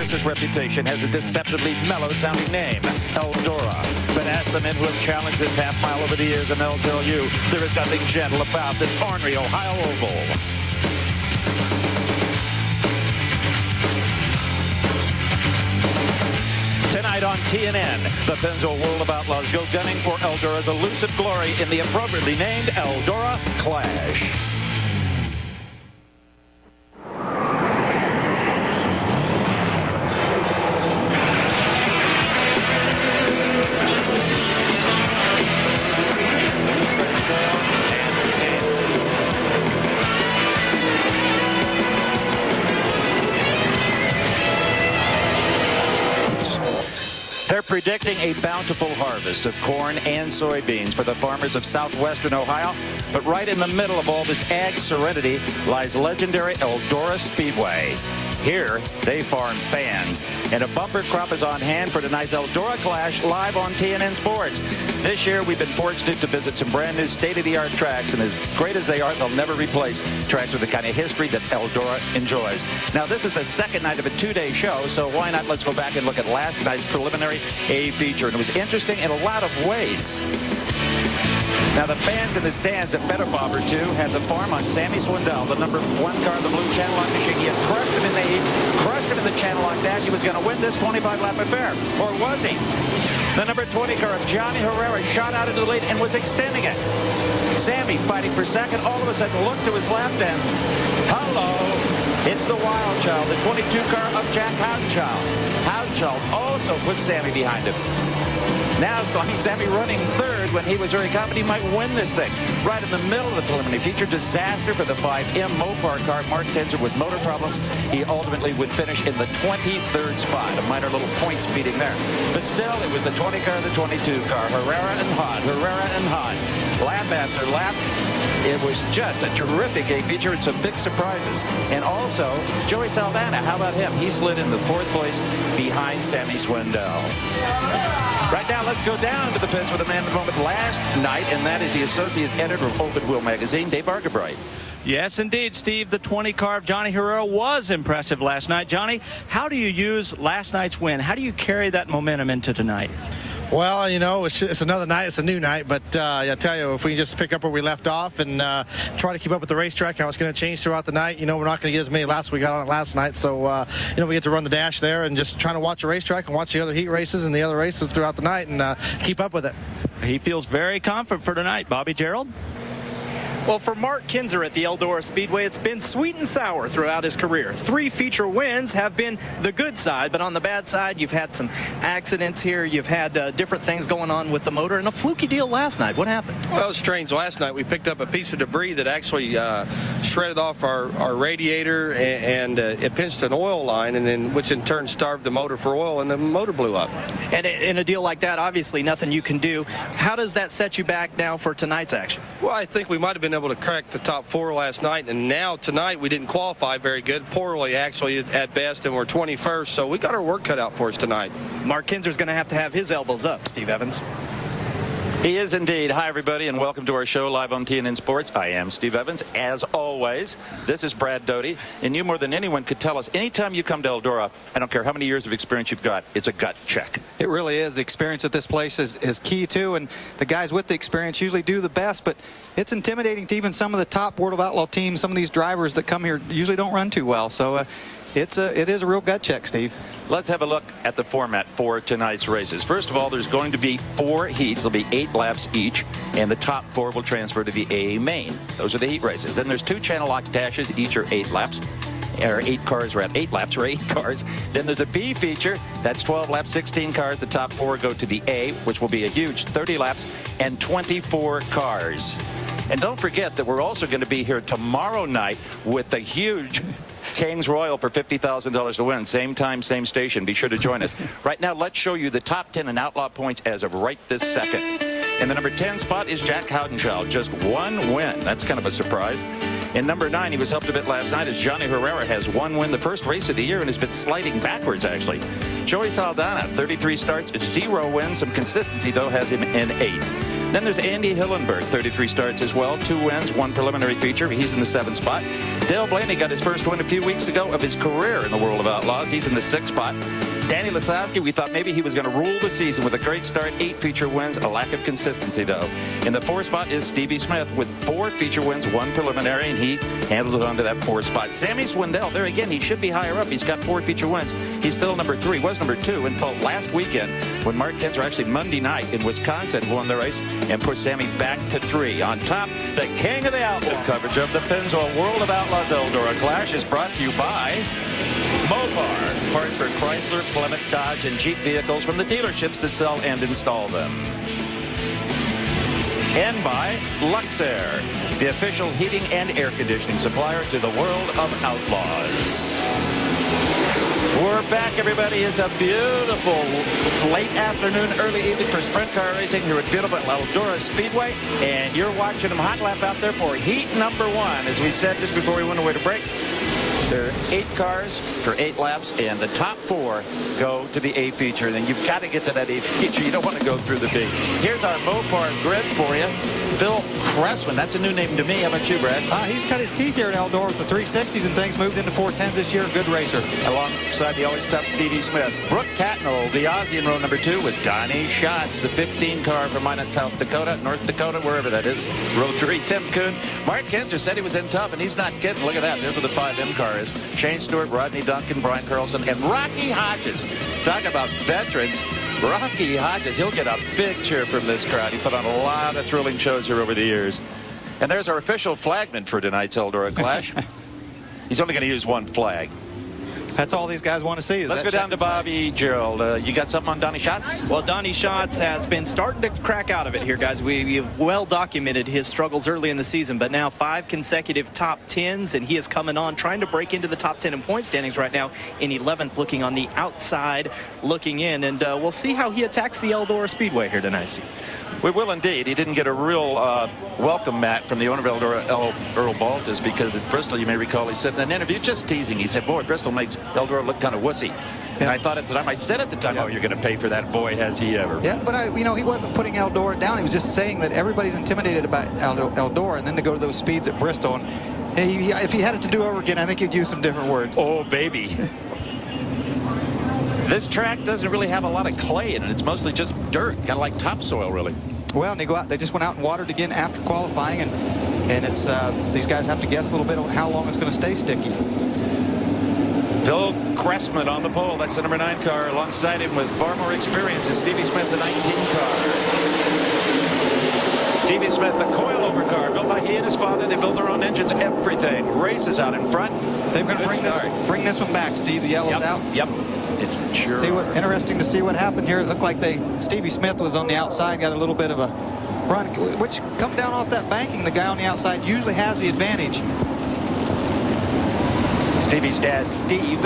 fiercest reputation has a deceptively mellow-sounding name, Eldora. But ask the men who have challenged this half mile over the years, and they'll tell you there is nothing gentle about this ornery Ohio oval. Tonight on TNN, the Pennzoil World of Outlaws go gunning for Eldora's elusive glory in the appropriately named Eldora Clash. They're predicting a bountiful harvest of corn and soybeans for the farmers of southwestern Ohio. But right in the middle of all this ag serenity lies legendary Eldora Speedway. Here, they farm fans. And a bumper crop is on hand for tonight's Eldora Clash live on TNN Sports. This year, we've been fortunate to visit some brand new state-of-the-art tracks. And as great as they are, they'll never replace tracks with the kind of history that Eldora enjoys. Now, this is the second night of a two-day show, so why not let's go back and look at last night's preliminary A feature. And it was interesting in a lot of ways. Now, the fans in the stands at Better Bobber 2 had the farm on Sammy Swindell, the number 1 car of the blue Channel Lock machine. He had crushed him in the heat, crushed him in the Channel Lock dash. He was going to win this 25-lap affair. Or was he? The number 20 car of Johnny Herrera shot out into the lead and was extending it. Sammy fighting for second. All of a sudden looked to his left and, hello, it's the Wild Child, the 22 car of Jack Houdenchild. Houdenchild also put Sammy behind him. Now Sammy running third when he was very confident he might win this thing. Right in the middle of the preliminary feature, disaster for the 5M Mopar car. Mark Tenzer with motor problems. He ultimately would finish in the 23rd spot. A minor little points beating there. But still, it was the 20 car, the 22 car. Herrera and Hahn, Herrera and Hahn. Lap after lap. It was just a terrific A feature and some big surprises. And also, Joey Saldana, how about him? He slid in the 4th place behind Sammy Swindell. Right now, let's go down to the pits with a man of the moment last night, and that is the associate editor of Open Wheel magazine, Dave Argabright. Yes, indeed, Steve. The 20 car of Johnny Herrera was impressive last night. Johnny, how do you use last night's win? How do you carry that momentum into tonight? Well, you know, it's another night. It's a new night. But I tell you, if we just pick up where we left off and try to keep up with the racetrack, how it's going to change throughout the night. You know, we're not going to get as many laps as we got on it last night. So, you know, we get to run the dash there and just trying to watch the racetrack and watch the other heat races and the other races throughout the night and keep up with it. He feels very confident for tonight. Bobby Gerald? Well, for Mark Kinzer at the Eldora Speedway, it's been sweet and sour throughout his career. 3 feature wins have been the good side, but on the bad side, you've had some accidents here. You've had different things going on with the motor, and a fluky deal last night. What happened? Well, it was strange. Last night, we picked up a piece of debris that actually shredded off our radiator, and it pinched an oil line, and then which in turn starved the motor for oil, and the motor blew up. And in a deal like that, obviously nothing you can do. How does that set you back now for tonight's action? Well, I think we might have been able to crack the top 4 last night, and now tonight we didn't qualify very good, poorly actually at best, and we're 21st, so we got our work cut out for us tonight. Mark Kinzer's going to have his elbows up, Steve Evans. He is indeed. Hi, everybody, and welcome to our show live on TNN Sports. I am Steve Evans. As always, this is Brad Doty, and you more than anyone could tell us, anytime you come to Eldora, I don't care how many years of experience you've got, it's a gut check. It really is. The experience at this place is key, too, and the guys with the experience usually do the best, but it's intimidating to even some of the top World of Outlaw teams. Some of these drivers that come here usually don't run too well, so it is a real gut check, Steve. Let's have a look at the format for tonight's races. First of all, there's going to be 4 heats. There'll be 8 laps each, and the top 4 will transfer to the A main. Those are the heat races. Then there's 2 channel lock dashes. Each are 8 laps. Or 8 cars, rather, 8 laps or 8 cars. Then there's a B feature. That's 12 laps, 16 cars. The top 4 go to the A, which will be a huge 30 laps and 24 cars. And don't forget that we're also going to be here tomorrow night with the huge Kings Royal for $50,000 to win. Same time, same station. Be sure to join us. Right now, let's show you the top 10 in Outlaw points as of right this second. In the number 10 spot is Jack Houdenchild. Just 1 win. That's kind of a surprise. In number 9, he was helped a bit last night as Johnny Herrera has 1 win, the first race of the year, and has been sliding backwards, actually. Joey Saldana, 33 starts, 0 wins. Some consistency, though, has him in 8. Then there's Andy Hillenberg, 33 starts as well, 2 wins, 1 preliminary feature. He's in the 7th spot. Dale Blaney got his first win a few weeks ago of his career in the World of Outlaws. He's in the 6th spot. Danny Lasowski, we thought maybe he was going to rule the season with a great start. 8 feature wins, a lack of consistency, though. In the 4th spot is Stevie Smith with 4 feature wins, 1 preliminary, and he handled it onto that 4th spot. Sammy Swindell, there again, he should be higher up. He's got 4 feature wins. He's still number 3, was number 2 until last weekend when Mark Kinzer, actually Monday night in Wisconsin, won the race and pushed Sammy back to 3. On top, the king of the Outlaw coverage of the Pennzoil World of Outlaws Eldora Clash is brought to you by Mopar, parts for Chrysler, Plymouth, Dodge, and Jeep vehicles from the dealerships that sell and install them. And by Luxair, the official heating and air conditioning supplier to the World of Outlaws. We're back, everybody. It's a beautiful late afternoon, early evening for sprint car racing here at beautiful Eldora Speedway. And you're watching them hot lap out there for heat number 1. As we said just before we went away to break, there are 8 cars for 8 laps, and the top 4 go to the A feature. And then you've got to get to that A feature. You don't want to go through the B. Here's our Mopar grid for you. Phil Cressman, that's a new name to me. How about you, Brad? He's cut his teeth here at Eldora with the 360s and things, moved into 410s this year. Good racer. Alongside the always tough Stevie Smith. Brooke Tatnall, the Aussie in row number 2 with Donnie Schatz, the 15 car from mine in South Dakota, North Dakota, wherever that is. Row 3, Tim Kuhn. Mark Kinzer said he was in tough, and he's not kidding. Look at that. There's where the 5M car is. Shane Stewart, Rodney Duncan, Brian Carlson, and Rocky Hodges. Talk about veterans. Rocky Hodges, he'll get a big cheer from this crowd. He put on a lot of thrilling shows here over the years. And there's our official flagman for tonight's Eldora Clash. He's only going to use 1 flag. That's all these guys want to see. Let's go down to Bobby Gerald. You got something on Donnie Schatz? Well, Donnie Schatz has been starting to crack out of it here, guys. We've well documented his struggles early in the season, but now 5 consecutive top 10s, and he is coming on, trying to break into the top 10 in point standings right now in 11th, looking on the outside, looking in, and we'll see how he attacks the Eldora Speedway here tonight, Steve. We will indeed. He didn't get a real welcome mat from the owner of Eldora, Earl Baltus, because at Bristol, you may recall, he said in an interview, just teasing, he said, boy, Bristol makes Eldora look kind of wussy. And I thought at the time, I said at the time, oh, you're going to pay for that. Boy, has he ever. Yeah, but he wasn't putting Eldora down. He was just saying that everybody's intimidated about Eldora, and then to go to those speeds at Bristol. And if he had it to do over again, I think he'd use some different words. Oh, baby. This track doesn't really have a lot of clay in it. It's mostly just dirt, kind of like topsoil, really. Well, and they just went out and watered again after qualifying, and it's these guys have to guess a little bit on how long it's going to stay sticky. Phil Cressman on the pole. That's the number 9 car. Alongside him with far more experience is Stevie Smith, the 19 car. Stevie Smith, the coilover car, built by he and his father. They built their own engines, everything. Races out in front. They're going to bring this one back, Steve. The yellow's out. Yep. It's sure. Interesting to see what happened here. It looked like Stevie Smith was on the outside, got a little bit of a run, which come down off that banking. The guy on the outside usually has the advantage. Stevie's dad, Steve,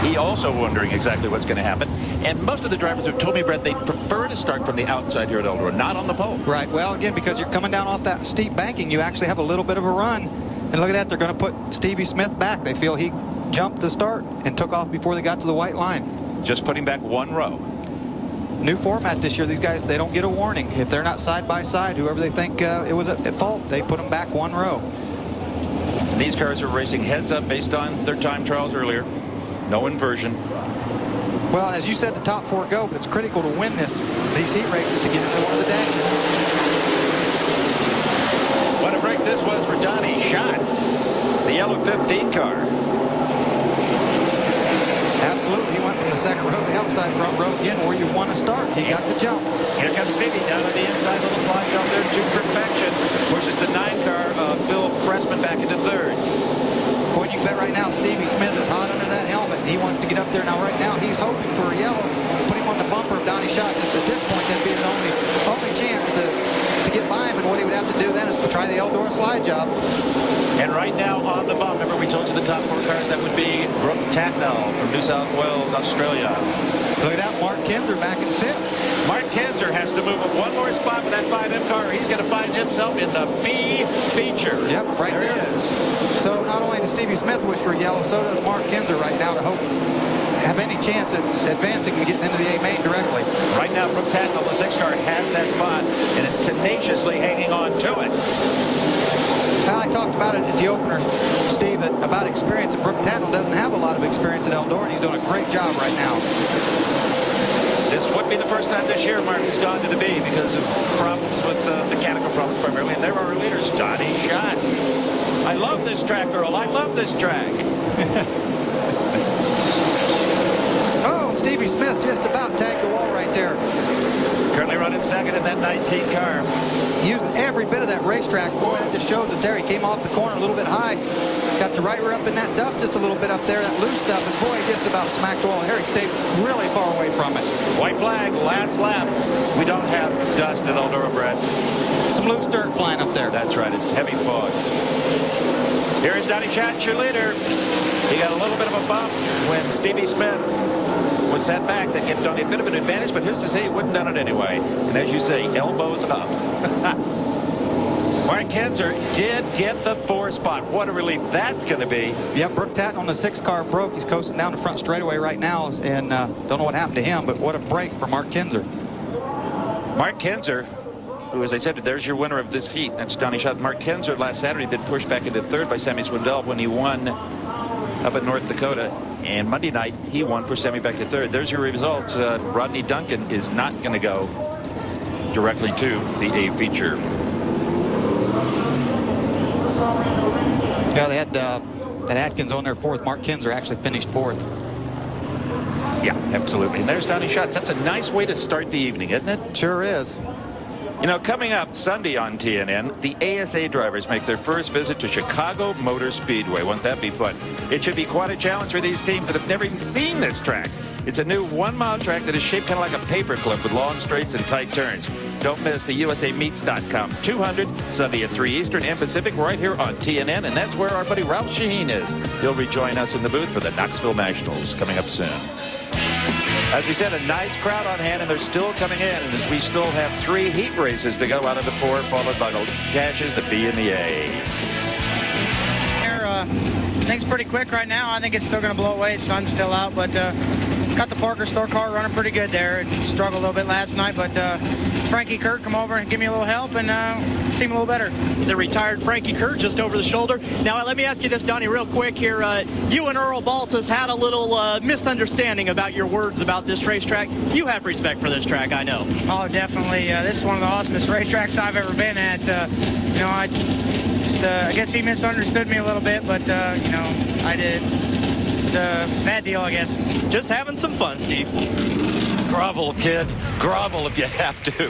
he also wondering exactly what's going to happen. And most of the drivers have told me, Brett, they prefer to start from the outside here at Eldora, not on the pole. Right. Well, again, because you're coming down off that steep banking, you actually have a little bit of a run. And look at that. They're going to put Stevie Smith back. They feel he jumped the start and took off before they got to the white line. Just putting back 1 row. New format this year. These guys, they don't get a warning. If they're not side by side, whoever they think it was at fault, they put them back 1 row. These cars are racing heads up based on their time trials earlier. No inversion. Well, as you said, the top 4 go, but it's critical to win these heat races to get into one of the dashes. What a break this was for Donnie Schatz, the yellow 15 car. Absolutely. He went from the second row to the outside front row again where you want to start. He got the jump. Here comes Stevie down on the inside, little slide jump there to perfection. Pushes the 9 car of Phil Cressman back into 3rd. Boy, you can bet right now Stevie Smith is hot under that helmet. He wants to get up there. Now, right now, he's hoping for a yellow. Put him on the bumper of Donnie Schatz. At this point, that'd be his only chance to get by him. And what he would have to do then is try the Eldora slide job. And right now on the bump, remember we told you the top 4 cars, that would be Brooke Tatnall from New South Wales, Australia. Look at that, Mark Kinzer back in 5th. Mark Kinzer has to move up 1 more spot with that 5M car. He's going to find himself in the B feature. Yep, right there. He is. So not only does Stevie Smith wish for a yellow, so does Mark Kinzer right now to hope have any chance at advancing and getting into the A main directly. Right now, Brooke Patton on the 6 car has that spot and is tenaciously hanging on to it. Well, I talked about it at the opener, Steve, about experience, and Brooke Tatnell doesn't have a lot of experience at Eldora, and he's doing a great job right now. This would be the first time this year Mark has gone to the B because of problems with mechanical problems primarily, and there are our leaders, Donnie Schatz. I love this track, Earl. I love this track. Oh, Stevie Smith just about tagged the wall right there. Currently running second in that 19 car. Using every bit of that racetrack. Boy, that just shows it there. He came off the corner a little bit high. Got the right rear up in that dust just a little bit up there, that loose stuff, and boy, he just about smacked the wall. Harry stayed really far away from it. White flag, last lap. We don't have dust at Eldora, Brett. Some loose dirt flying up there. That's right, it's heavy fog. Here's Donnie Schatz, your leader. He got a little bit of a bump when Stevie Smith was set back. That gave Donnie a bit of an advantage, but who's to say he wouldn't have done it anyway. And as you say, elbows up. Mark Kinzer did get the 4 spot. What a relief that's going to be. Yep, Brooke Tatton on the 6 car broke. He's coasting down the front straightaway right now, and don't know what happened to him, but what a break for Mark Kinzer. Mark Kinzer, who, as I said, there's your winner of this heat. That's Donnie Schatz. Mark Kinzer last Saturday been pushed back into 3rd by Sammy Swindell when he won up in North Dakota. And Monday night, he won, pushed Sammy back to 3rd. There's your results. Rodney Duncan is not going to go directly to the A feature. Yeah, they had that Atkins on there 4th. Mark Kinzer actually finished 4th. Yeah, absolutely. And there's Donnie Schatz. That's a nice way to start the evening, isn't it? Sure is. You know, coming up Sunday on TNN, the ASA drivers make their first visit to Chicago Motor Speedway. Won't that be fun? It should be quite a challenge for these teams that have never even seen this track. It's a new 1-mile track that is shaped kind of like a paperclip with long straights and tight turns. Don't miss the USAMeets.com 200, Sunday at 3 Eastern and Pacific, right here on TNN. And that's where our buddy Ralph Shaheen is. He'll rejoin us in the booth for the Knoxville Nationals coming up soon. As we said, a nice crowd on hand, and they're still coming in. And as we still have 3 heat races to go out of the 4, followed by the Dashes, the B and the A. Things pretty quick right now. I think it's still going to blow away. Sun's still out, but got the Parker Store car running pretty good there. It struggled a little bit last night, but Frankie Kurt come over and give me a little help and seem a little better. The retired Frankie Kurt just over the shoulder. Now, let me ask you this, Donnie, real quick here. You and Earl Baltus had a little misunderstanding about your words about this racetrack. You have respect for this track, I know. Oh, definitely. This is one of the awesomest racetracks I've ever been at. You know, I guess he misunderstood me a little bit, but, you know, I did. It's a bad deal, I guess. Just having some fun, Steve. Grovel, kid. Grovel if you have to.